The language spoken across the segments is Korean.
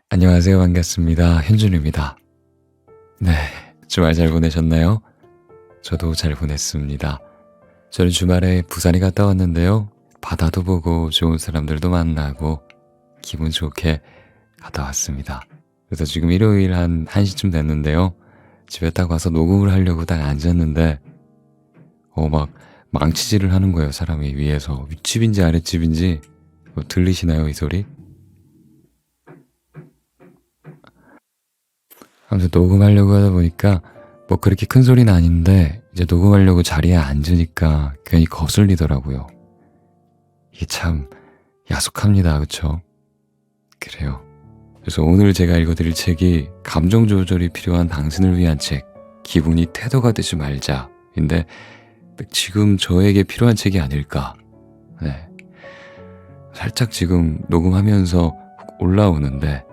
안녕하세요. 반갑습니다. 현준입니다. 네, 주말 잘 보내셨나요? 저도 잘 보냈습니다. 저는 주말에 부산에 갔다 왔는데요. 바다도 보고 좋은 사람들도 만나고 기분 좋게 갔다 왔습니다. 그래서 지금 일요일 한 1시쯤 됐는데요. 집에 딱 와서 녹음을 하려고 딱 앉았는데 막 망치질을 하는 거예요. 사람이 위에서. 윗집인지 아랫집인지 들리시나요? 이 소리? 아무튼 녹음하려고 하다 보니까 뭐 그렇게 큰 소리는 아닌데 이제 녹음하려고 자리에 앉으니까 괜히 거슬리더라고요. 이게 참 야속합니다. 그쵸? 그래요. 그래서 오늘 제가 읽어드릴 책이 감정 조절이 필요한 당신을 위한 책, 기분이 태도가 되지 말자인데 지금 저에게 필요한 책이 아닐까. 네. 살짝 지금 녹음하면서 올라오는데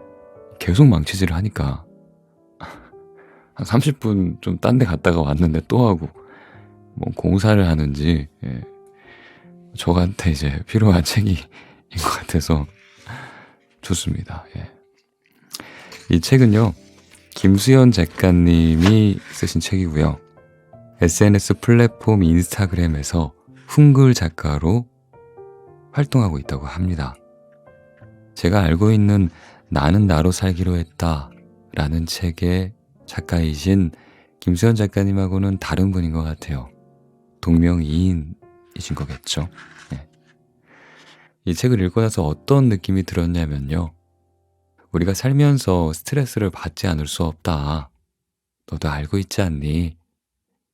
계속 망치질을 하니까 한 30분 좀 딴 데 갔다가 왔는데 또 하고 뭐 공사를 하는지 저한테 이제 필요한 책이 인 것 같아서 좋습니다. 이 책은요 김수연 작가님이 쓰신 책이고요. SNS 플랫폼 인스타그램에서 훈글 작가로 활동하고 있다고 합니다. 제가 알고 있는 나는 나로 살기로 했다 라는 책의 작가이신 김수연 작가님하고는 다른 분인 것 같아요. 동명이인이신 거겠죠. 네. 이 책을 읽고 나서 어떤 느낌이 들었냐면요. 우리가 살면서 스트레스를 받지 않을 수 없다. 너도 알고 있지 않니?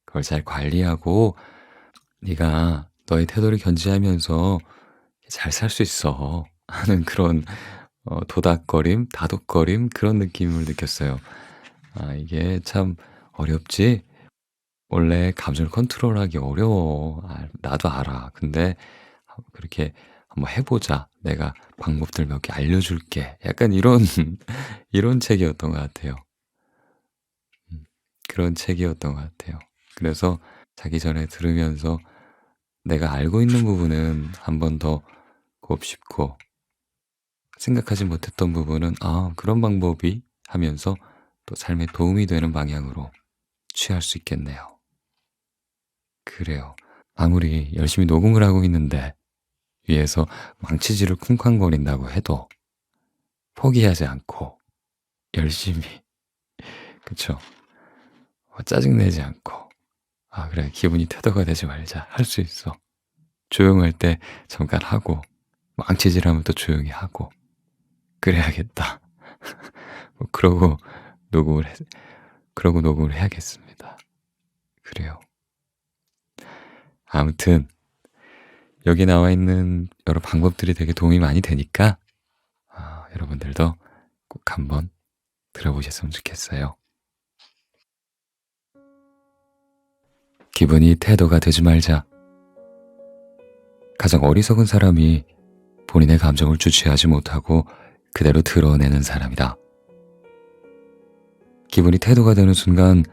그걸 잘 관리하고 네가 너의 태도를 견지하면서 잘 살 수 있어 하는 그런 도닥거림, 다독거림 그런 느낌을 느꼈어요. 이게 참 어렵지? 원래 감정을 컨트롤하기 어려워. 나도 알아. 근데 그렇게 한번 해보자. 내가 방법들 몇 개 알려줄게. 약간 이런 이런 책이었던 것 같아요. 그런 책이었던 것 같아요. 그래서 자기 전에 들으면서 내가 알고 있는 부분은 한 번 더 곱씹고 생각하지 못했던 부분은 그런 방법이 하면서 또 삶에 도움이 되는 방향으로 취할 수 있겠네요. 그래요. 아무리 열심히 녹음을 하고 있는데 위에서 망치질을 쿵쾅거린다고 해도 포기하지 않고 열심히 그쵸? 짜증내지 않고 그래 기분이 태도가 되지 말자 할 수 있어. 조용할 때 잠깐 하고 망치질하면 또 조용히 하고 그래야겠다. 뭐 그러고 녹음을 해야겠습니다. 그래요. 아무튼 여기 나와 있는 여러 방법들이 되게 도움이 많이 되니까 여러분들도 꼭 한번 들어보셨으면 좋겠어요. 기분이 태도가 되지 말자. 가장 어리석은 사람이 본인의 감정을 주체하지 못하고 그대로 드러내는 사람이다. 기분이 태도가 되는 순간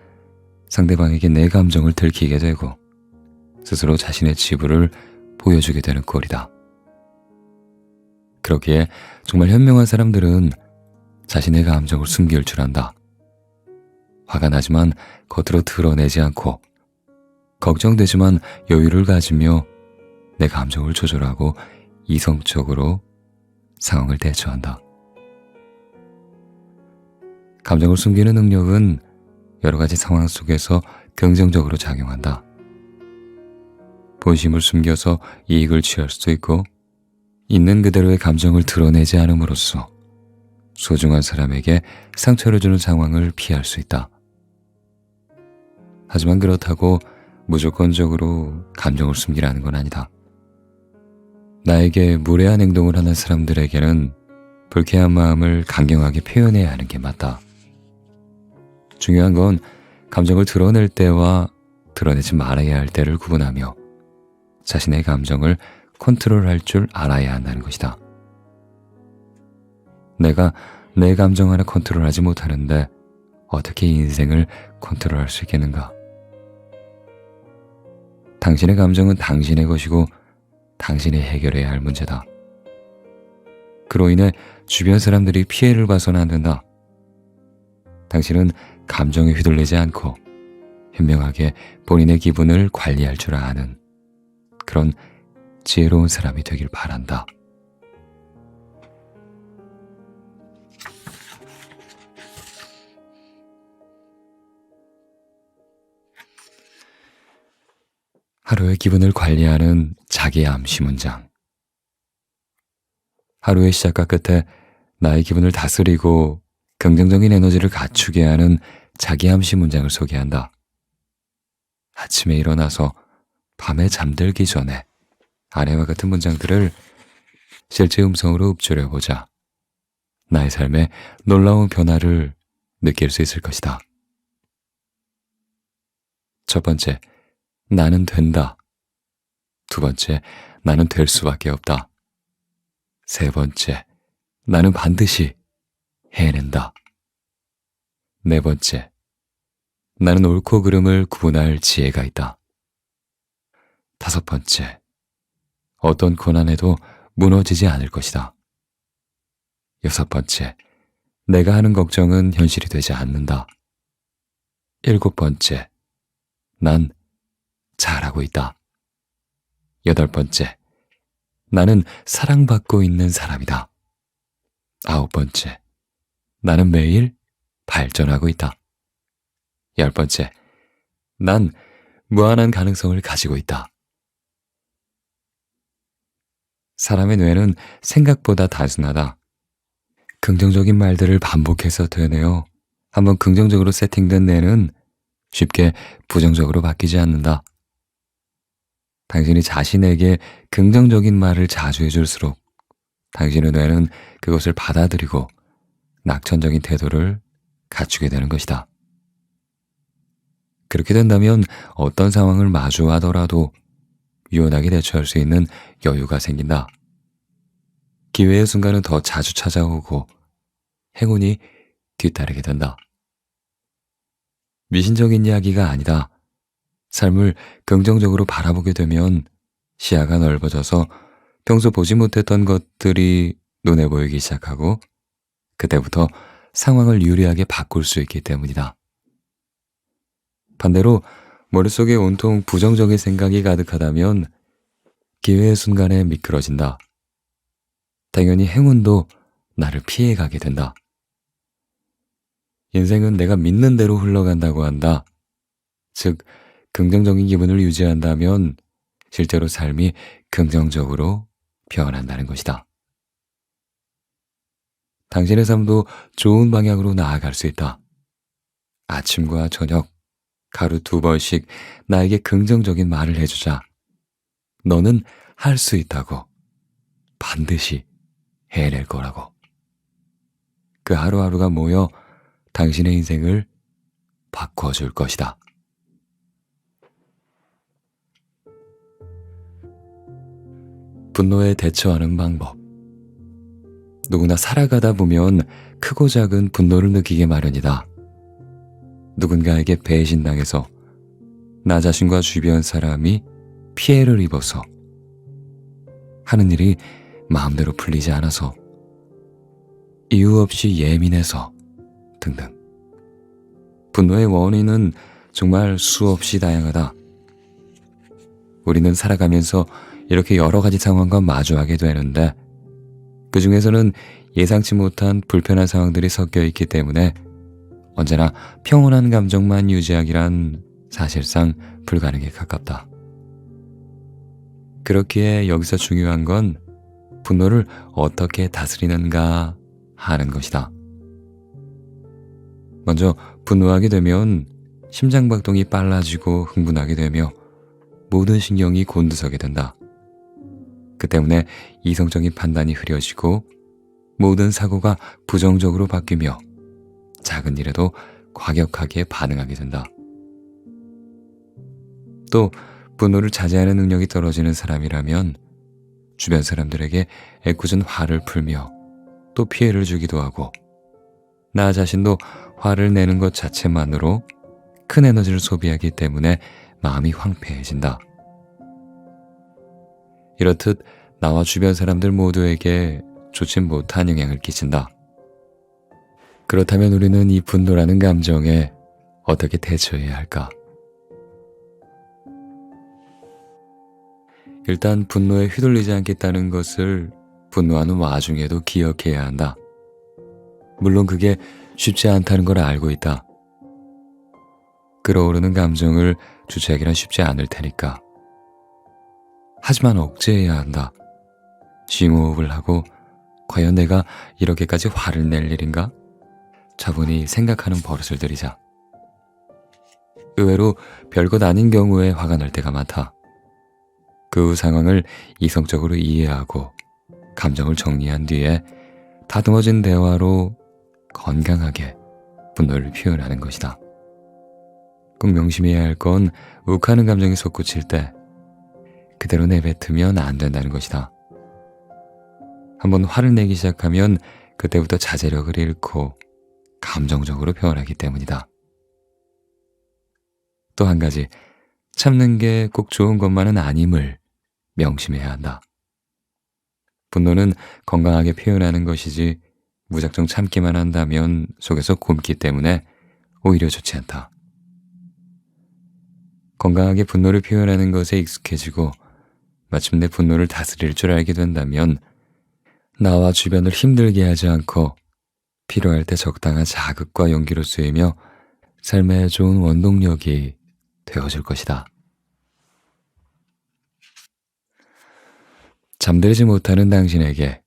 상대방에게 내 감정을 들키게 되고 스스로 자신의 지불을 보여주게 되는 꼴이다. 그러기에 정말 현명한 사람들은 자신의 감정을 숨길 줄 안다. 화가 나지만 겉으로 드러내지 않고 걱정되지만 여유를 가지며 내 감정을 조절하고 이성적으로 상황을 대처한다. 감정을 숨기는 능력은 여러 가지 상황 속에서 긍정적으로 작용한다. 본심을 숨겨서 이익을 취할 수도 있고 있는 그대로의 감정을 드러내지 않음으로써 소중한 사람에게 상처를 주는 상황을 피할 수 있다. 하지만 그렇다고 무조건적으로 감정을 숨기라는 건 아니다. 나에게 무례한 행동을 하는 사람들에게는 불쾌한 마음을 강경하게 표현해야 하는 게 맞다. 중요한 건 감정을 드러낼 때와 드러내지 말아야 할 때를 구분하며 자신의 감정을 컨트롤할 줄 알아야 한다는 것이다. 내가 내 감정 하나 컨트롤하지 못하는데 어떻게 인생을 컨트롤할 수 있겠는가? 당신의 감정은 당신의 것이고 당신이 해결해야 할 문제다. 그로 인해 주변 사람들이 피해를 봐서는 안 된다. 당신은 감정에 휘둘리지 않고 현명하게 본인의 기분을 관리할 줄 아는 그런 지혜로운 사람이 되길 바란다. 하루의 기분을 관리하는 자기 암시 문장. 하루의 시작과 끝에 나의 기분을 다스리고 긍정적인 에너지를 갖추게 하는 자기 암시 문장을 소개한다. 아침에 일어나서 밤에 잠들기 전에 아래와 같은 문장들을 실제 음성으로 읊조려보자 나의 삶에 놀라운 변화를 느낄 수 있을 것이다. 첫 번째, 나는 된다. 두 번째, 나는 될 수밖에 없다. 세 번째, 나는 반드시 해낸다. 네 번째, 나는 옳고 그름을 구분할 지혜가 있다. 다섯 번째, 어떤 고난에도 무너지지 않을 것이다. 여섯 번째, 내가 하는 걱정은 현실이 되지 않는다. 일곱 번째, 난 잘하고 있다. 여덟 번째, 나는 사랑받고 있는 사람이다. 아홉 번째, 나는 매일 발전하고 있다. 열 번째, 난 무한한 가능성을 가지고 있다. 사람의 뇌는 생각보다 단순하다. 긍정적인 말들을 반복해서 되뇌어 한번 긍정적으로 세팅된 뇌는 쉽게 부정적으로 바뀌지 않는다. 당신이 자신에게 긍정적인 말을 자주 해줄수록 당신의 뇌는 그것을 받아들이고 낙천적인 태도를 갖추게 되는 것이다. 그렇게 된다면 어떤 상황을 마주하더라도 유연하게 대처할 수 있는 여유가 생긴다. 기회의 순간은 더 자주 찾아오고 행운이 뒤따르게 된다. 미신적인 이야기가 아니다. 삶을 긍정적으로 바라보게 되면 시야가 넓어져서 평소 보지 못했던 것들이 눈에 보이기 시작하고 그때부터 상황을 유리하게 바꿀 수 있기 때문이다. 반대로 머릿속에 온통 부정적인 생각이 가득하다면 기회의 순간에 미끄러진다. 당연히 행운도 나를 피해가게 된다. 인생은 내가 믿는 대로 흘러간다고 한다. 즉, 긍정적인 기분을 유지한다면 실제로 삶이 긍정적으로 변한다는 것이다. 당신의 삶도 좋은 방향으로 나아갈 수 있다. 아침과 저녁, 하루 2번씩 나에게 긍정적인 말을 해주자. 너는 할 수 있다고. 반드시 해낼 거라고. 그 하루하루가 모여 당신의 인생을 바꿔줄 것이다. 분노에 대처하는 방법. 누구나 살아가다 보면 크고 작은 분노를 느끼게 마련이다. 누군가에게 배신당해서 나 자신과 주변 사람이 피해를 입어서 하는 일이 마음대로 풀리지 않아서 이유 없이 예민해서 등등. 분노의 원인은 정말 수없이 다양하다. 우리는 살아가면서 이렇게 여러 가지 상황과 마주하게 되는데 그 중에서는 예상치 못한 불편한 상황들이 섞여 있기 때문에 언제나 평온한 감정만 유지하기란 사실상 불가능에 가깝다. 그렇기에 여기서 중요한 건 분노를 어떻게 다스리는가 하는 것이다. 먼저 분노하게 되면 심장박동이 빨라지고 흥분하게 되며 모든 신경이 곤두서게 된다. 그 때문에 이성적인 판단이 흐려지고 모든 사고가 부정적으로 바뀌며 작은 일에도 과격하게 반응하게 된다. 또 분노를 자제하는 능력이 떨어지는 사람이라면 주변 사람들에게 애꿎은 화를 풀며 또 피해를 주기도 하고 나 자신도 화를 내는 것 자체만으로 큰 에너지를 소비하기 때문에 마음이 황폐해진다. 이렇듯 나와 주변 사람들 모두에게 좋지 못한 영향을 끼친다. 그렇다면 우리는 이 분노라는 감정에 어떻게 대처해야 할까? 일단 분노에 휘둘리지 않겠다는 것을 분노하는 와중에도 기억해야 한다. 물론 그게 쉽지 않다는 걸 알고 있다. 끓어오르는 감정을 주체하기란 쉽지 않을 테니까. 하지만 억제해야 한다. 심호흡을 하고 과연 내가 이렇게까지 화를 낼 일인가? 차분히 생각하는 버릇을 들이자. 의외로 별것 아닌 경우에 화가 날 때가 많다. 그 상황을 이성적으로 이해하고 감정을 정리한 뒤에 다듬어진 대화로 건강하게 분노를 표현하는 것이다. 꼭 명심해야 할 건 욱하는 감정이 솟구칠 때 그대로 내뱉으면 안 된다는 것이다. 한번 화를 내기 시작하면 그때부터 자제력을 잃고 감정적으로 표현하기 때문이다. 또 한 가지, 참는 게 꼭 좋은 것만은 아님을 명심해야 한다. 분노는 건강하게 표현하는 것이지 무작정 참기만 한다면 속에서 곪기 때문에 오히려 좋지 않다. 건강하게 분노를 표현하는 것에 익숙해지고 마침내 분노를 다스릴 줄 알게 된다면 나와 주변을 힘들게 하지 않고 필요할 때 적당한 자극과 용기로 쓰이며 삶의 좋은 원동력이 되어줄 것이다. 잠들지 못하는 당신에게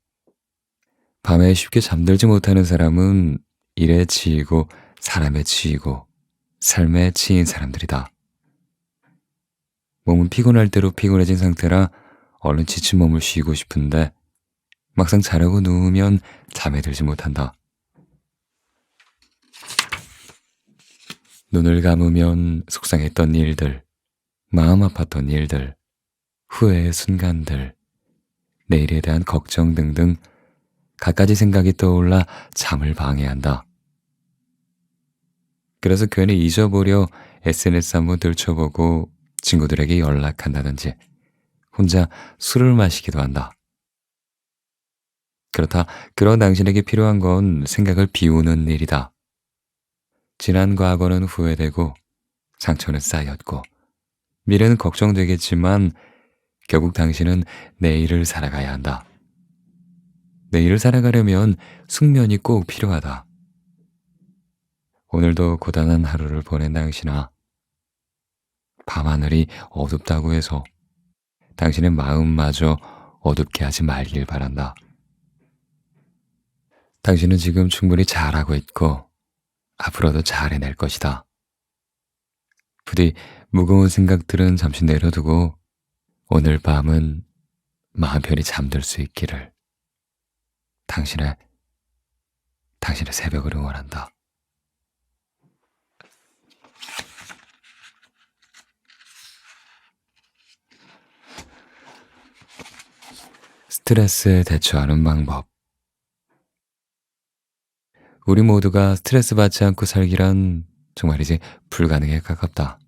밤에 쉽게 잠들지 못하는 사람은 일에 치이고 사람에 치이고 삶에 치인 사람들이다. 몸은 피곤할 대로 피곤해진 상태라 얼른 지친 몸을 쉬고 싶은데 막상 자려고 누우면 잠에 들지 못한다. 눈을 감으면 속상했던 일들, 마음 아팠던 일들, 후회의 순간들, 내일에 대한 걱정 등등 갖가지 생각이 떠올라 잠을 방해한다. 그래서 괜히 잊어보려 SNS 한번 들춰보고 친구들에게 연락한다든지 혼자 술을 마시기도 한다. 그렇다 그런 당신에게 필요한 건 생각을 비우는 일이다. 지난 과거는 후회되고 상처는 쌓였고 미래는 걱정되겠지만 결국 당신은 내일을 살아가야 한다. 내일을 살아가려면 숙면이 꼭 필요하다. 오늘도 고단한 하루를 보낸 당신아, 밤하늘이 어둡다고 해서 당신의 마음마저 어둡게 하지 말길 바란다. 당신은 지금 충분히 잘하고 있고 앞으로도 잘 해낼 것이다. 부디 무거운 생각들은 잠시 내려두고 오늘 밤은 마음 편히 잠들 수 있기를 당신의 새벽을 응원한다. 스트레스에 대처하는 방법. 우리 모두가 스트레스 받지 않고 살기란 정말이지 불가능에 가깝다.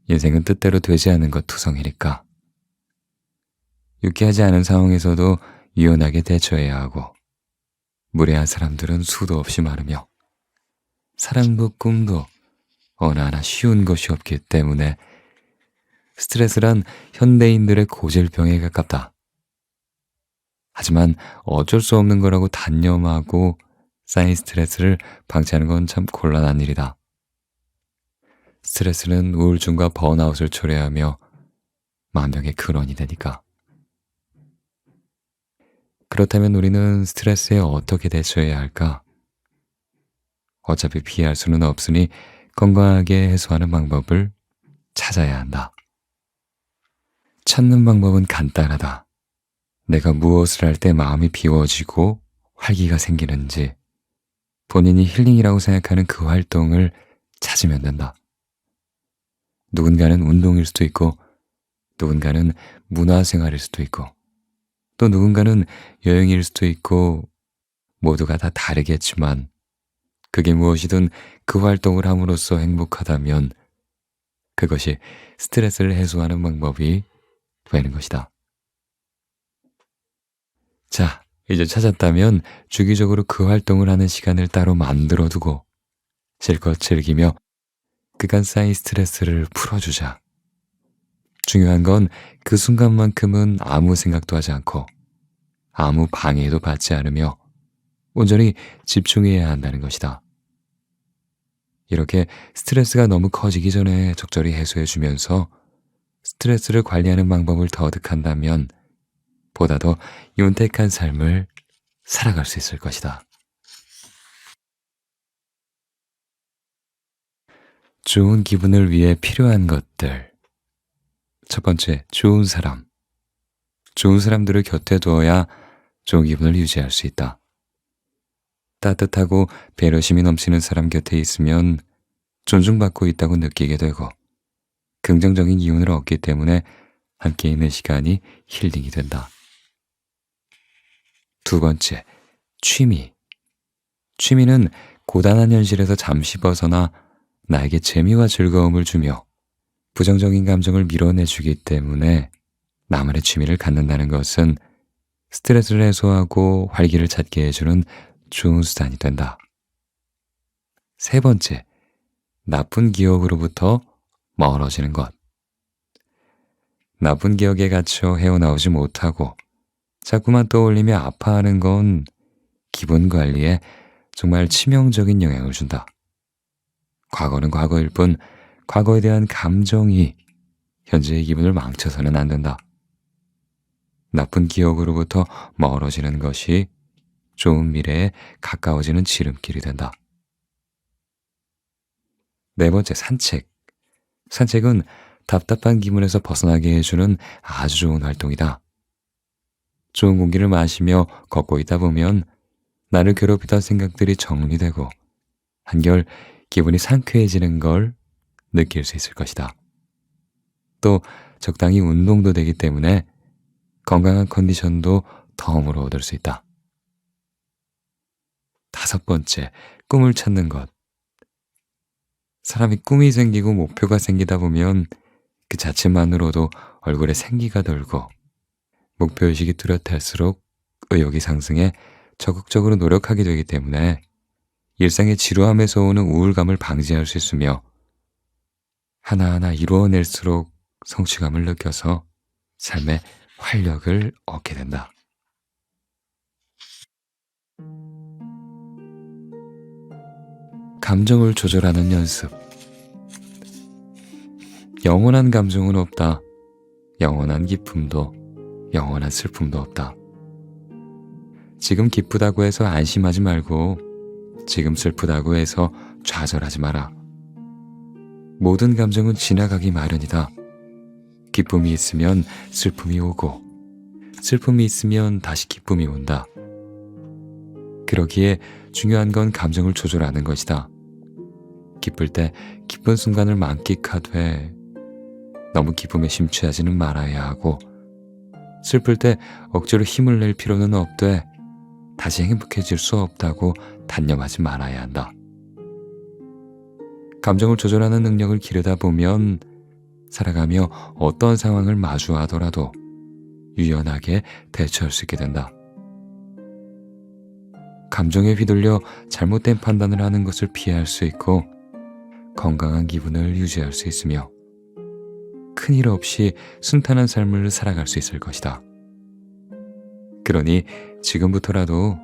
인생은 뜻대로 되지 않는 것 투성이니까. 유쾌하지 않은 상황에서도 유연하게 대처해야 하고 무례한 사람들은 수도 없이 많으며 사랑도 꿈도 어느 하나 쉬운 것이 없기 때문에 스트레스란 현대인들의 고질병에 가깝다. 하지만 어쩔 수 없는 거라고 단념하고 쌓인 스트레스를 방치하는 건 참 곤란한 일이다. 스트레스는 우울증과 번아웃을 초래하며 만병의 근원이 되니까. 그렇다면 우리는 스트레스에 어떻게 대처해야 할까? 어차피 피할 수는 없으니 건강하게 해소하는 방법을 찾아야 한다. 찾는 방법은 간단하다. 내가 무엇을 할 때 마음이 비워지고 활기가 생기는지 본인이 힐링이라고 생각하는 그 활동을 찾으면 된다. 누군가는 운동일 수도 있고 누군가는 문화생활일 수도 있고 또 누군가는 여행일 수도 있고 모두가 다 다르겠지만 그게 무엇이든 그 활동을 함으로써 행복하다면 그것이 스트레스를 해소하는 방법이 되는 것이다. 자, 이제 찾았다면 주기적으로 그 활동을 하는 시간을 따로 만들어 두고 실컷 즐기며 그간 쌓인 스트레스를 풀어주자. 중요한 건 그 순간만큼은 아무 생각도 하지 않고 아무 방해도 받지 않으며 온전히 집중해야 한다는 것이다. 이렇게 스트레스가 너무 커지기 전에 적절히 해소해주면서 스트레스를 관리하는 방법을 터득한다면 보다 더 윤택한 삶을 살아갈 수 있을 것이다. 좋은 기분을 위해 필요한 것들. 첫 번째, 좋은 사람. 좋은 사람들을 곁에 두어야 좋은 기분을 유지할 수 있다. 따뜻하고 배려심이 넘치는 사람 곁에 있으면 존중받고 있다고 느끼게 되고 긍정적인 기운을 얻기 때문에 함께 있는 시간이 힐링이 된다. 두 번째, 취미. 취미는 고단한 현실에서 잠시 벗어나 나에게 재미와 즐거움을 주며 부정적인 감정을 밀어내주기 때문에 나만의 취미를 갖는다는 것은 스트레스를 해소하고 활기를 찾게 해주는 좋은 수단이 된다. 세 번째, 나쁜 기억으로부터 멀어지는 것. 나쁜 기억에 갇혀 헤어나오지 못하고 자꾸만 떠올리며 아파하는 건 기분 관리에 정말 치명적인 영향을 준다. 과거는 과거일 뿐 과거에 대한 감정이 현재의 기분을 망쳐서는 안 된다. 나쁜 기억으로부터 멀어지는 것이 좋은 미래에 가까워지는 지름길이 된다. 네 번째, 산책. 산책은 답답한 기분에서 벗어나게 해주는 아주 좋은 활동이다. 좋은 공기를 마시며 걷고 있다 보면 나를 괴롭히던 생각들이 정리되고 한결 기분이 상쾌해지는 걸 느낄 수 있을 것이다. 또 적당히 운동도 되기 때문에 건강한 컨디션도 덤으로 얻을 수 있다. 다섯 번째, 꿈을 찾는 것. 사람이 꿈이 생기고 목표가 생기다 보면 그 자체만으로도 얼굴에 생기가 돌고 목표의식이 뚜렷할수록 의욕이 상승해 적극적으로 노력하게 되기 때문에 일상의 지루함에서 오는 우울감을 방지할 수 있으며 하나하나 이루어낼수록 성취감을 느껴서 삶의 활력을 얻게 된다. 감정을 조절하는 연습. 영원한 감정은 없다. 영원한 기쁨도 영원한 슬픔도 없다. 지금 기쁘다고 해서 안심하지 말고 지금 슬프다고 해서 좌절하지 마라. 모든 감정은 지나가기 마련이다. 기쁨이 있으면 슬픔이 오고 슬픔이 있으면 다시 기쁨이 온다. 그러기에 중요한 건 감정을 조절하는 것이다. 기쁠 때 기쁜 순간을 만끽하되 너무 기쁨에 심취하지는 말아야 하고 슬플 때 억지로 힘을 낼 필요는 없되 다시 행복해질 수 없다고 단념하지 말아야 한다. 감정을 조절하는 능력을 기르다 보면 살아가며 어떤 상황을 마주하더라도 유연하게 대처할 수 있게 된다. 감정에 휘둘려 잘못된 판단을 하는 것을 피할 수 있고 건강한 기분을 유지할 수 있으며 큰일 없이 순탄한 삶을 살아갈 수 있을 것이다. 그러니 지금부터라도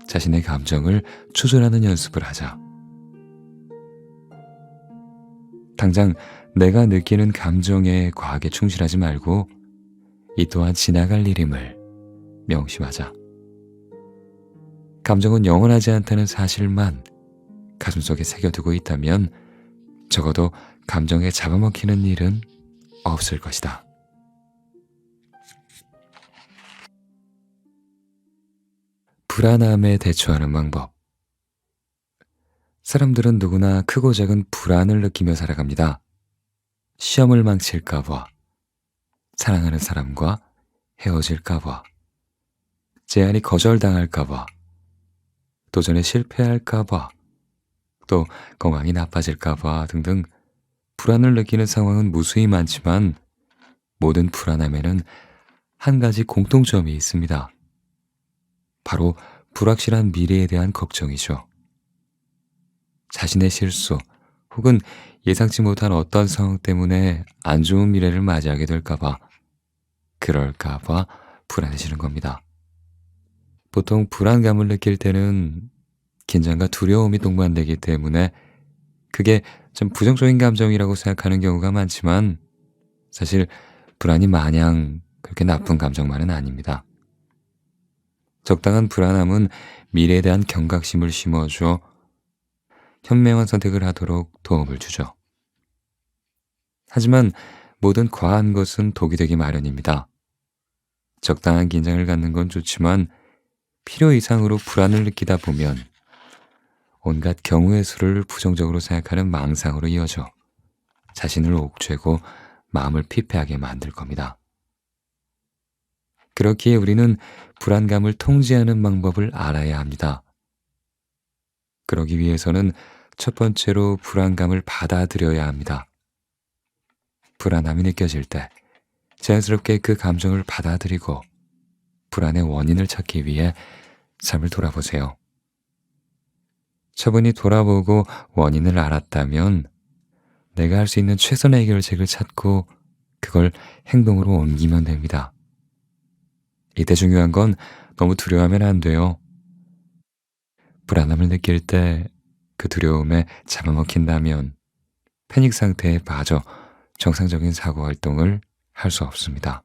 자신의 감정을 조절하는 연습을 하자. 당장 내가 느끼는 감정에 과하게 충실하지 말고 이 또한 지나갈 일임을 명심하자. 감정은 영원하지 않다는 사실만 가슴속에 새겨두고 있다면 적어도 감정에 잡아먹히는 일은 없을 것이다. 불안함에 대처하는 방법. 사람들은 누구나 크고 작은 불안을 느끼며 살아갑니다. 시험을 망칠까봐, 사랑하는 사람과 헤어질까봐, 제안이 거절당할까봐, 도전에 실패할까봐, 또 건강이 나빠질까봐 등등 불안을 느끼는 상황은 무수히 많지만 모든 불안함에는 한 가지 공통점이 있습니다. 바로 불확실한 미래에 대한 걱정이죠. 자신의 실수 혹은 예상치 못한 어떤 상황 때문에 안 좋은 미래를 맞이하게 될까봐, 그럴까봐 불안해지는 겁니다. 보통 불안감을 느낄 때는 긴장과 두려움이 동반되기 때문에 그게 좀 부정적인 감정이라고 생각하는 경우가 많지만, 사실 불안이 마냥 그렇게 나쁜 감정만은 아닙니다. 적당한 불안함은 미래에 대한 경각심을 심어줘 현명한 선택을 하도록 도움을 주죠. 하지만 모든 과한 것은 독이 되기 마련입니다. 적당한 긴장을 갖는 건 좋지만 필요 이상으로 불안을 느끼다 보면 온갖 경우의 수를 부정적으로 생각하는 망상으로 이어져 자신을 옥죄고 마음을 피폐하게 만들 겁니다. 그렇기에 우리는 불안감을 통제하는 방법을 알아야 합니다. 그러기 위해서는 첫 번째로 불안감을 받아들여야 합니다. 불안함이 느껴질 때 자연스럽게 그 감정을 받아들이고 불안의 원인을 찾기 위해 삶을 돌아보세요. 차분히 돌아보고 원인을 알았다면 내가 할 수 있는 최선의 해결책을 찾고 그걸 행동으로 옮기면 됩니다. 이때 중요한 건 너무 두려워하면 안 돼요. 불안함을 느낄 때 그 두려움에 잡아먹힌다면 패닉 상태에 빠져 정상적인 사고 활동을 할 수 없습니다.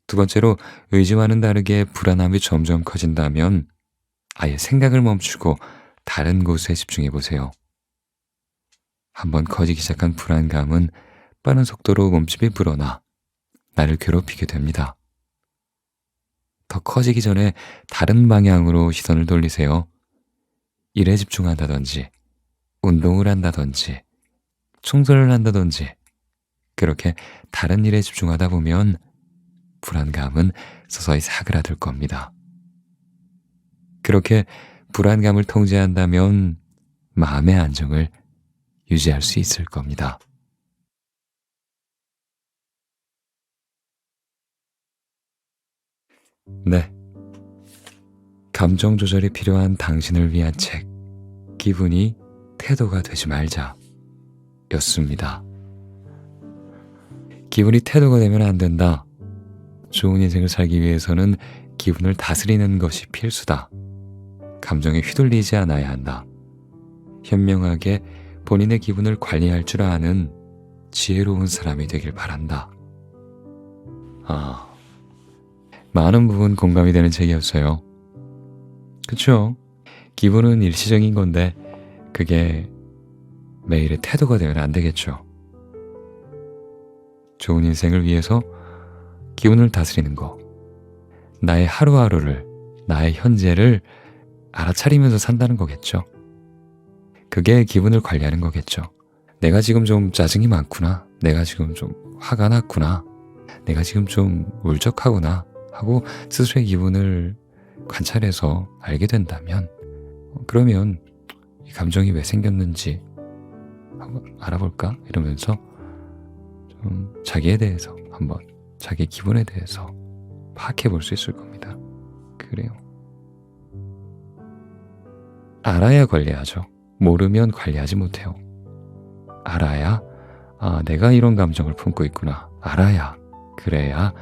두 번째로, 의지와는 다르게 불안함이 점점 커진다면 아예 생각을 멈추고 다른 곳에 집중해 보세요. 한번 커지기 시작한 불안감은 빠른 속도로 몸집이 불어나 나를 괴롭히게 됩니다. 더 커지기 전에 다른 방향으로 시선을 돌리세요. 일에 집중한다든지, 운동을 한다든지, 청소를 한다든지, 그렇게 다른 일에 집중하다 보면 불안감은 서서히 사그라들 겁니다. 그렇게 불안감을 통제한다면 마음의 안정을 유지할 수 있을 겁니다. 네. 감정 조절이 필요한 당신을 위한 책, 기분이 태도가 되지 말자 였습니다. 기분이 태도가 되면 안 된다. 좋은 인생을 살기 위해서는 기분을 다스리는 것이 필수다. 감정에 휘둘리지 않아야 한다. 현명하게 본인의 기분을 관리할 줄 아는 지혜로운 사람이 되길 바란다. 많은 부분 공감이 되는 책이었어요. 그쵸? 기분은 일시적인 건데 그게 매일의 태도가 되면 안 되겠죠. 좋은 인생을 위해서 기분을 다스리는 거, 나의 하루하루를, 나의 현재를 알아차리면서 산다는 거겠죠. 그게 기분을 관리하는 거겠죠. 내가 지금 좀 짜증이 많구나, 내가 지금 좀 화가 났구나, 내가 지금 좀 울적하구나 하고 스스로의 기분을 관찰해서 알게 된다면, 그러면 이 감정이 왜 생겼는지 한번 알아볼까? 이러면서 좀 자기에 대해서 한번, 자기 기분에 대해서 파악해 볼 수 있을 겁니다. 그래요. 알아야 관리하죠. 모르면 관리하지 못해요. 알아야, 내가 이런 감정을 품고 있구나. 알아야, 그래야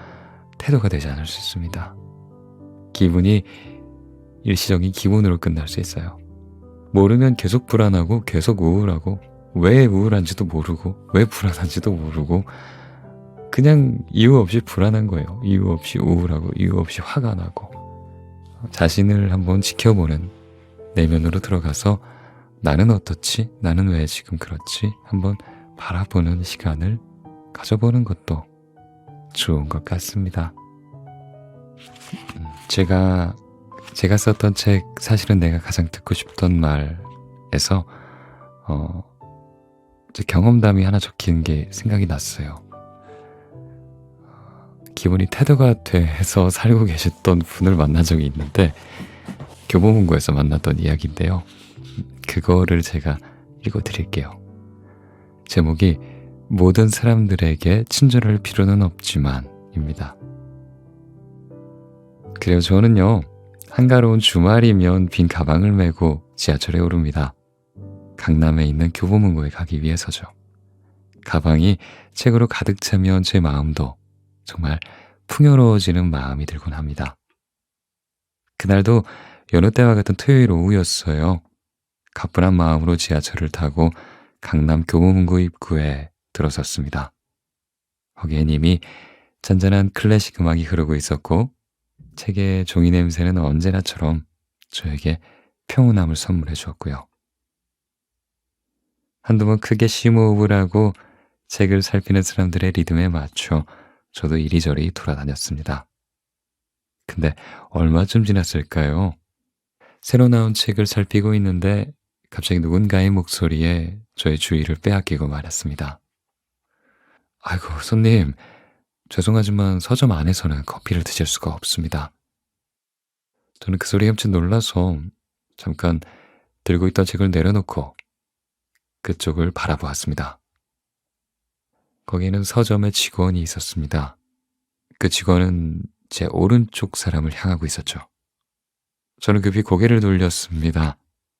태도가 되지 않을 수 있습니다. 기분이 일시적인 기분으로 끝날 수 있어요. 모르면 계속 불안하고 계속 우울하고, 왜 우울한지도 모르고 왜 불안한지도 모르고 그냥 이유 없이 불안한 거예요. 이유 없이 우울하고 이유 없이 화가 나고. 자신을 한번 지켜보는, 내면으로 들어가서 나는 어떻지? 나는 왜 지금 그렇지? 한번 바라보는 시간을 가져보는 것도 좋은 것 같습니다. 제가 썼던 책, 사실은 내가 가장 듣고 싶던 말에서 제 경험담이 하나 적힌 게 생각이 났어요. 기분이 태도가 돼서 살고 계셨던 분을 만난 적이 있는데, 교보문고에서 만났던 이야기인데요. 그거를 제가 읽어드릴게요. 제목이 모든 사람들에게 친절할 필요는 없지만 입니다. 그래요, 저는요, 한가로운 주말이면 빈 가방을 메고 지하철에 오릅니다. 강남에 있는 교보문고에 가기 위해서죠. 가방이 책으로 가득 차면 제 마음도 정말 풍요로워지는 마음이 들곤 합니다. 그날도 여느 때와 같은 토요일 오후였어요. 가뿐한 마음으로 지하철을 타고 강남 교보문고 입구에 들어섰습니다. 거기엔 이미 잔잔한 클래식 음악이 흐르고 있었고 책의 종이 냄새는 언제나처럼 저에게 평온함을 선물해 주었고요. 한두 번 크게 심호흡을 하고 책을 살피는 사람들의 리듬에 맞춰 저도 이리저리 돌아다녔습니다. 근데 얼마쯤 지났을까요? 새로 나온 책을 살피고 있는데 갑자기 누군가의 목소리에 저의 주의를 빼앗기고 말았습니다. 아이고, 손님, 죄송하지만 서점 안에서는 커피를 드실 수가 없습니다. 저는 그 소리에 흠칫 놀라서 잠깐 들고 있던 책을 내려놓고 그쪽을 바라보았습니다. 거기에는 서점의 직원이 있었습니다. 그 직원은 제 오른쪽 사람을 향하고 있었죠. 저는 급히 고개를 돌렸습니다.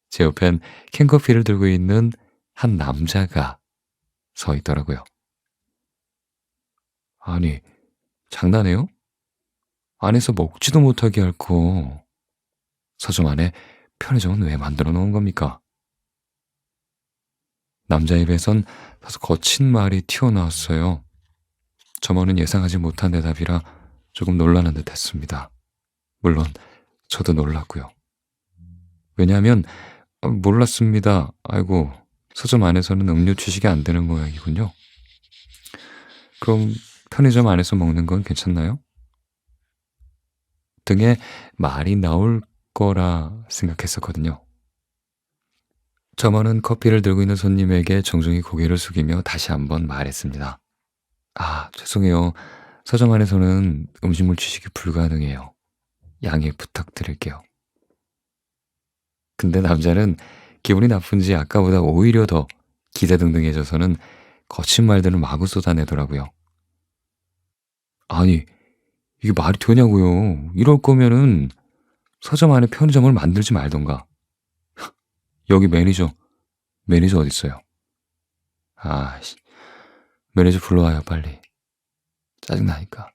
제 옆엔 캔커피를 들고 있는 한 남자가 서 있더라고요. 아니, 장난해요? 안에서 먹지도 못하게 앓고 서점 안에 편의점은 왜 만들어 놓은 겁니까? 남자 입에선 다소 거친 말이 튀어나왔어요. 점원은 예상하지 못한 대답이라 조금 놀라는 듯 했습니다. 물론 저도 놀랐고요. 왜냐하면 몰랐습니다. 아이고, 서점 안에서는 음료 취식이 안 되는 모양이군요. 그럼 편의점 안에서 먹는 건 괜찮나요? 등의 말이 나올 거라 생각했었거든요. 점원은 커피를 들고 있는 손님에게 정중히 고개를 숙이며 다시 한번 말했습니다. 아, 죄송해요. 서점 안에서는 음식물 취식이 불가능해요. 양해 부탁드릴게요. 근데 남자는 기분이 나쁜지 아까보다 오히려 더 기세등등해져서는 거친 말들을 마구 쏟아내더라고요. 아니, 이게 말이 되냐고요. 이럴 거면은 서점 안에 편의점을 만들지 말던가. 여기 매니저 어딨어요? 아, 매니저 불러와요, 빨리. 짜증나니까.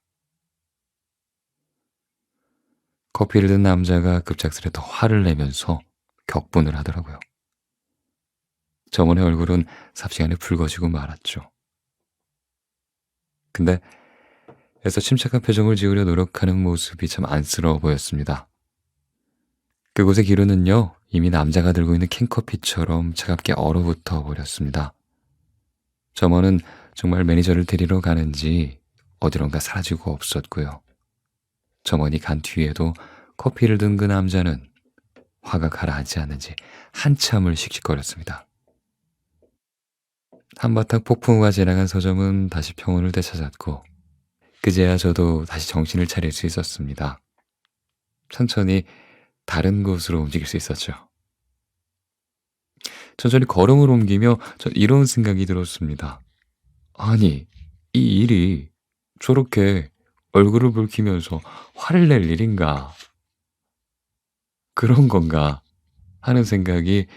커피를 든 남자가 급작스레 더 화를 내면서 격분을 하더라고요. 점원의 얼굴은 삽시간에 붉어지고 말았죠. 근데 애써 침착한 표정을 지으려 노력하는 모습이 참 안쓰러워 보였습니다. 그곳의 기류는요, 이미 남자가 들고 있는 캔커피처럼 차갑게 얼어붙어 버렸습니다. 점원은 정말 매니저를 데리러 가는지 어디론가 사라지고 없었고요. 점원이 간 뒤에도 커피를 든 그 남자는 화가 가라앉지 않는지 한참을 씩씩거렸습니다. 한바탕 폭풍우가 지나간 서점은 다시 평온을 되찾았고 그제야 저도 다시 정신을 차릴 수 있었습니다. 천천히 다른 곳으로 움직일 수 있었죠. 천천히 걸음을 옮기며 전 이런 생각이 들었습니다. 아니, 이 일이 저렇게 얼굴을 붉히면서 화를 낼 일인가? 그런 건가? 하는 생각이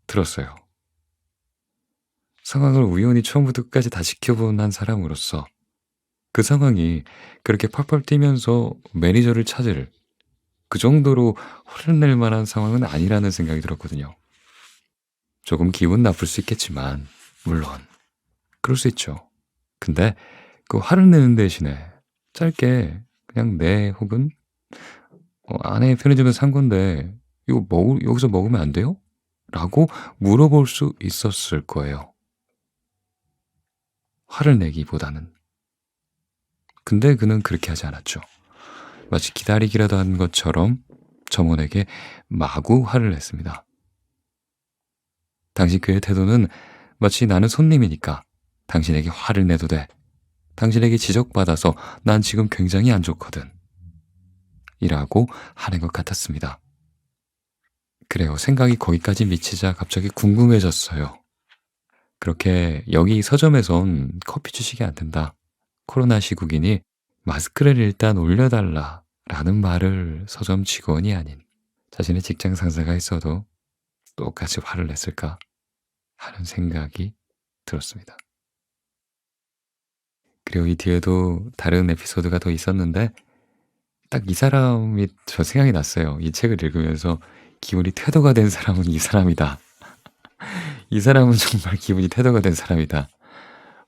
들었어요. 상황을 우연히 처음부터 끝까지 다 지켜본 한 사람으로서 그 상황이 그렇게 펄펄 뛰면서 매니저를 찾을 그 정도로 화를 낼 만한 상황은 아니라는 생각이 들었거든요. 조금 기분 나쁠 수 있겠지만 물론 그럴 수 있죠. 근데 그 화를 내는 대신에 짧게 그냥 네 혹은 안에 편의점에서 산 건데 이거 여기서 먹으면 안 돼요? 라고 물어볼 수 있었을 거예요. 화를 내기보다는. 근데 그는 그렇게 하지 않았죠. 마치 기다리기라도 한 것처럼 점원에게 마구 화를 냈습니다. 당시 그의 태도는 마치 나는 손님이니까 당신에게 화를 내도 돼. 당신에게 지적받아서 난 지금 굉장히 안 좋거든. 이라고 하는 것 같았습니다. 그래요. 생각이 거기까지 미치자 갑자기 궁금해졌어요. 그렇게 여기 서점에선 커피 주식이 안 된다. 코로나 시국이니 마스크를 일단 올려달라 라는 말을 서점 직원이 아닌 자신의 직장 상사가 있어도 똑같이 화를 냈을까 하는 생각이 들었습니다. 그리고 이 뒤에도 다른 에피소드가 더 있었는데 딱 이 사람이 저 생각이 났어요. 이 책을 읽으면서 기분이 태도가 된 사람은 이 사람이다. 이 사람은 정말 기분이 태도가 된 사람이다.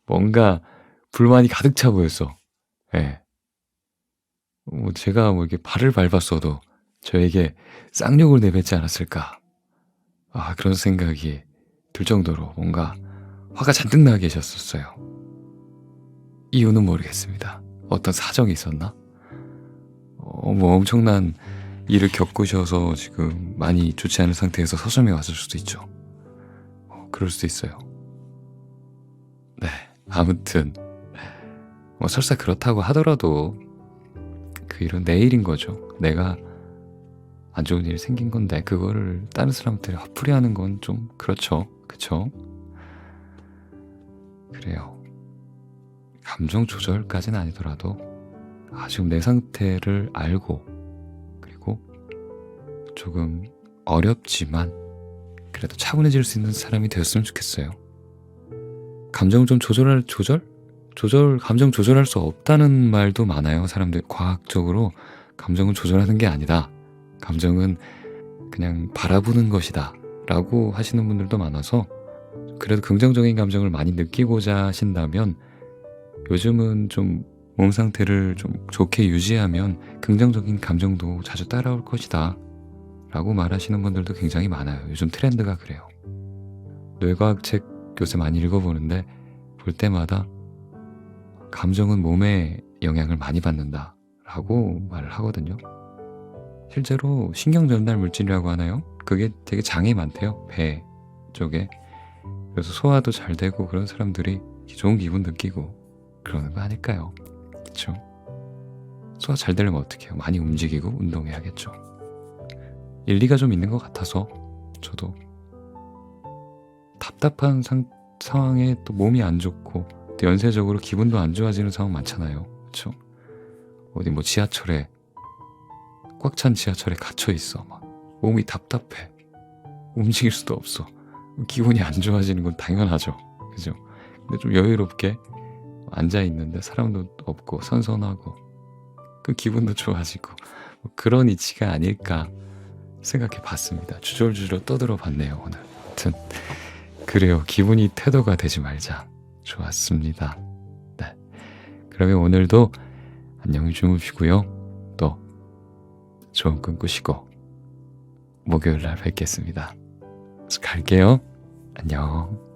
뭔가 불만이 가득 차 보였어. 예. 제가 뭐 이렇게 발을 밟았어도 저에게 쌍욕을 내뱉지 않았을까. 그런 생각이 들 정도로 뭔가 화가 잔뜩 나 계셨었어요. 이유는 모르겠습니다. 어떤 사정이 있었나? 뭐 엄청난 일을 겪으셔서 지금 많이 좋지 않은 상태에서 서점에 왔을 수도 있죠. 그럴 수도 있어요. 네, 아무튼 뭐 설사 그렇다고 하더라도 그 일은 내 일인 거죠. 내가 안 좋은 일이 생긴 건데 그거를 다른 사람한테 화풀이하는 건 좀 그렇죠. 그쵸? 그래요. 감정 조절까지는 아니더라도 지금 내 상태를 알고 그리고 조금 어렵지만 그래도 차분해질 수 있는 사람이 되었으면 좋겠어요. 감정을 좀 감정 조절할 수 없다는 말도 많아요. 사람들 과학적으로 감정은 조절하는 게 아니다. 감정은 그냥 바라보는 것이다 라고 하시는 분들도 많아서 그래도 긍정적인 감정을 많이 느끼고자 하신다면 요즘은 좀 몸 상태를 좀 좋게 유지하면 긍정적인 감정도 자주 따라올 것이다 라고 말하시는 분들도 굉장히 많아요. 요즘 트렌드가 그래요. 뇌과학 책 요새 많이 읽어보는데 볼 때마다 감정은 몸에 영향을 많이 받는다 라고 말을 하거든요. 실제로 신경전달 물질이라고 하나요? 그게 되게 장애 많대요. 배 쪽에. 그래서 소화도 잘 되고 그런 사람들이 좋은 기분 느끼고 그러는 거 아닐까요? 그쵸? 소화 잘 되려면 어떻게 해요? 많이 움직이고 운동해야겠죠. 일리가 좀 있는 것 같아서 저도 답답한 상황에 또 몸이 안 좋고 또 연쇄적으로 기분도 안 좋아지는 상황 많잖아요. 그쵸? 어디 뭐 지하철에 꽉 찬 지하철에 갇혀 있어. 막 몸이 답답해. 움직일 수도 없어. 기분이 안 좋아지는 건 당연하죠. 그죠? 근데 좀 여유롭게 앉아 있는데 사람도 없고 선선하고 그 기분도 좋아지고 뭐 그런 이치가 아닐까 생각해 봤습니다. 주절주절 떠들어 봤네요, 오늘. 아무튼 그래요. 기분이 태도가 되지 말자. 좋았습니다. 네. 그러면 오늘도 안녕히 주무시고요. 또 좋은 꿈 꾸시고 목요일 날 뵙겠습니다. 갈게요. 안녕.